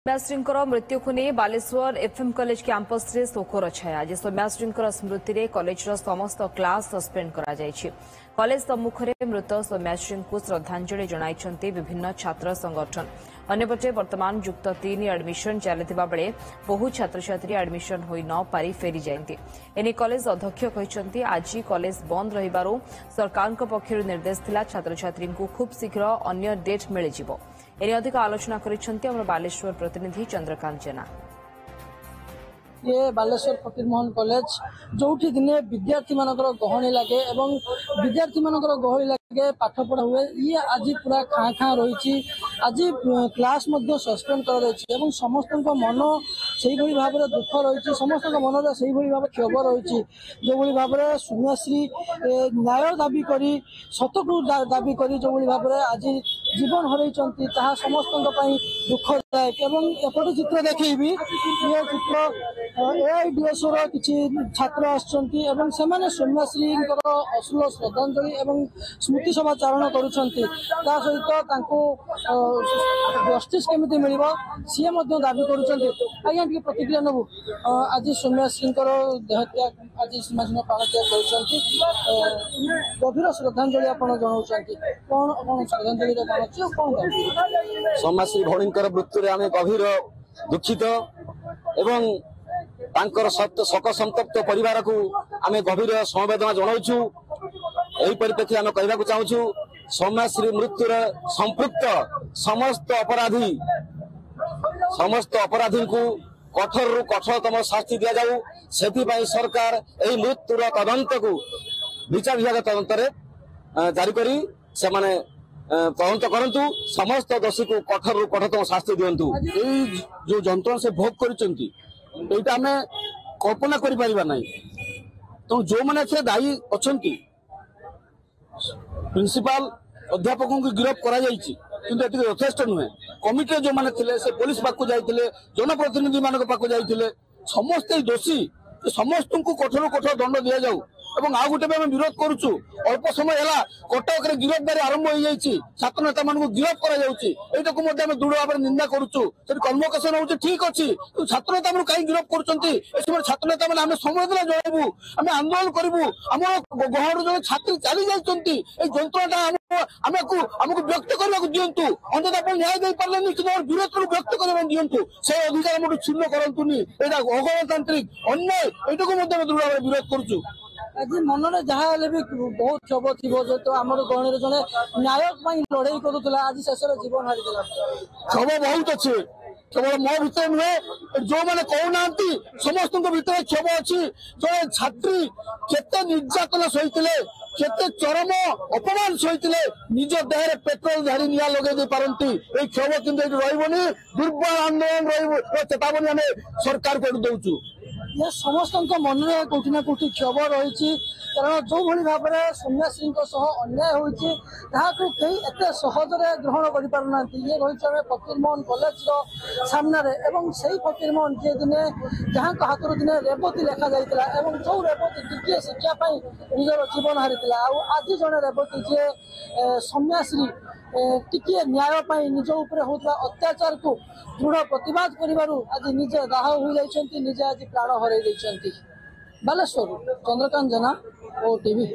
सौम्याश्रींकर मृत्यु को नहीं बालेश्वर एफएम कॉलेज कैंपस रे शोकर छाया। आज सौम्याश्रींकर स्मृति रे कॉलेजर समस्त क्लास सस्पेंड करा जायछि। कॉलेज सम्मुख में मृत सौम्याश्री को श्रद्धांजलि जणाइछन्ति विभिन्न छात्र संगठन। अन्यपटे वर्तमान युक्त 3 एडमिशन चलता बेले बहु छात्र छात्री एडमिशन होई न पारी फेरी जाइंती। एने कॉलेज अध्यक्ष कहते आज कॉलेज बंद रहिबारु सरकार पक्षर निर्देश थिला छात्र छात्री को खूब शीघ्र अन्य डेट मिल जिवो। एने अधिक आलोचना करिसेंति हमर बालेश्वर प्रतिनिधि चंद्रकांत जेना। ये बालेश्वर फकीरमोहन कॉलेज जो दिने विद्यार्थी मानकर गहणी लगे एवं विद्यार्थी मानकर गहणी लगे पाठ पढ़ा हुए ये आज पूरा खाँ खाँ रही। आज क्लास सस्पेंड कर समस्त मन से भाव में दुख रही। समस्त मन में से भाव क्षोभ रही। जो भाव में सौम्याश्री न्याय दाबी कर सतकू दाबी कर जो भाव में आज जीवन हरई समस्त दुखदायक। एपटे चित्र देखी ये चित्र एआईडीएसओ किसी छात्र आसुच्चंती एवं सेमाने सौम्याश्री अश्लील श्रद्धांजलि एवं स्मृति सभा चारण करुछंती। ता सहित तांको जस्टिस केमिति मिलिबो सीए मध्ये दाबी करुछंती। आज्ञा टिके प्रतिक्रिया नबु। आज सौम्याश्री देहत्याग आज सीमासीमा प्राणत्याग करुछंती। गभीर श्रद्धांजलि आपण जणाउछंती। कोन कोन श्रद्धांजलि जणाउछ कोन सौम्याश्री भौणींकर मृत्यु रे आमे गभीर दुखित एवं तांकर शोक संतप्त परिवार को आम गभीर समवेदना जनाऊँ। यही परिप्रेक्षी आम कहवाक चाहूँ सौम्याश्री मृत्युर संपृक्त समस्त अपराधी को कठोर रु कठोरतम शास्ति दि जाऊ। से सरकार यही मृत्युर तदंत को विचार विभाग तदंत जारी करी से माने तदंत करंतु समस्त दोषी को कठोर रु कठोरतम शास्ति दिंतु। जो जंत्रणा से भोग करछंती एटा आमे कल्पना करि परिबा नै। तो जो माने से दायी अछंती प्रिंसिपल अध्यापकों को गिरफ्त करा जायछि किंतु एति यथेष्ट नुहे। कमिटी जो माने थिले से पुलिस पाकु जाइथिले जनप्रतिनिधि मानक पाकु जाइथिले समस्त दोषी समस्त को कठोर कठोर दंड दिया जाऊ। एवं आ गोटे विरोध करुचु अल्प समय है कटक गिरफ्तारी आरंभ हो जाइए छात्र नेता मान गिरफ्त कर दृढ़ भाव निंदा करुचु। कन्वोकेशन हो ठीक अच्छी छात्र नेता मान कहीं गिरफ्त कर छात्र नेता मैंने आम संवेदना जनइबू आम आंदोलन करूँ। आम गहर जो छात्री चली जाती जंत्रणा आमको व्यक्त करने दिंतु। अंत आप न्याय दे पारे कि विरोध व्यक्त करने दिंतु। से अधिकार मोट क्षुण्ण करतुनि यहाँ अगणतांत्रिक अन्याय यहाँ को दृढ़ भाव विरोध करुचु। आज मन में जहाँ भी बहुत क्षोभ थी जो तो आम गहणी जड़े न्याय लड़े करूला आज शेष जीवन हारी क्षोभ बहुत अच्छे केवल मो भर नुहे जो मैंने कहना समस्त भर क्षोभ अच्छी। जो छात्री केते निर्यातना सही केते चरम अपमान सही निज देह पेट्रोल झाड़ी निआ लगे पारती ये क्षोभ किंतु रही दुर्बल आंदोलन चेतावनी आम सरकार को दौचु। ये समस्त मन में कौटि ना कौटि क्षोभ रही। कारण जो भाई भाव में सौम्याश्री अन्याय होती एत सहजरे ग्रहण कर पारना। ये रही आम फकीरमोहन कॉलेज सामने से फकीरमोहन जी दिने जहाँ हाथ दिने रेवती लेखा जाता जो रेवती टिके शिक्षापी निजर जीवन हारी आज जड़े रेवती जी सौम्याश्री टिके न्याय निज उपर होता अत्याचार को दृढ़ प्रतिवाद करू आज निजे दाह हो जाती निजे आज प्राण हर बालेश्वर चंद्रकांत जेना ओ टीवी।